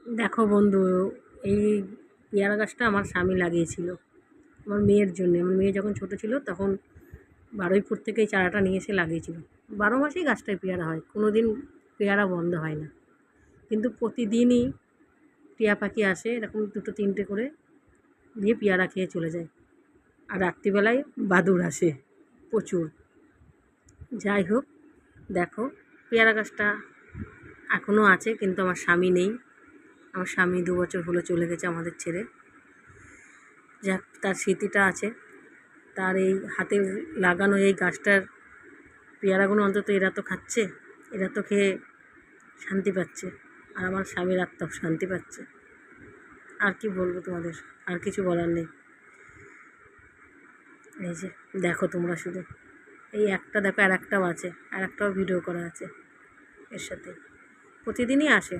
দেখো বন্ধু, এই পেয়ারা গাছটা আমার স্বামী লাগিয়েছিল আমার মেয়ের জন্যে। আমার মেয়ে যখন ছোটো ছিল তখন বারুইপুর থেকে এই চারাটা নিয়ে এসে লাগিয়েছিল। 12 মাসেই গাছটায় পেয়ারা হয়, কোনো দিন পেয়ারা বন্ধ হয় না। কিন্তু প্রতিদিনই টিয়া পাখি আসে, এরকম 2-3টে করে দিয়ে পেয়ারা খেয়ে চলে যায়। আর রাত্রিবেলায় বাদুড় আসে প্রচুর। যাই হোক, দেখো পেয়ারা গাছটা এখনও আছে, কিন্তু আমার স্বামী নেই। আমার স্বামী 2 বছর হলো চলে গেছে আমাদের ছেড়ে। যাক, তার স্মৃতিটা আছে। তার এই হাতের লাগানো এই গাছটার পেয়ারাগুলো অন্তত এরা তো খাচ্ছে, এরা তো খেয়ে শান্তি পাচ্ছে, আর আমার স্বামীর আত্মাও শান্তি পাচ্ছে। আর কি বলবো তোমাদের, আর কিছু বলার নেই। এই যে দেখো তোমরা শুধু, এই একটা দেখো, আর একটাও আছে, আর একটাও ভিডিও করা আছে এর সাথে। প্রতিদিনই আসে।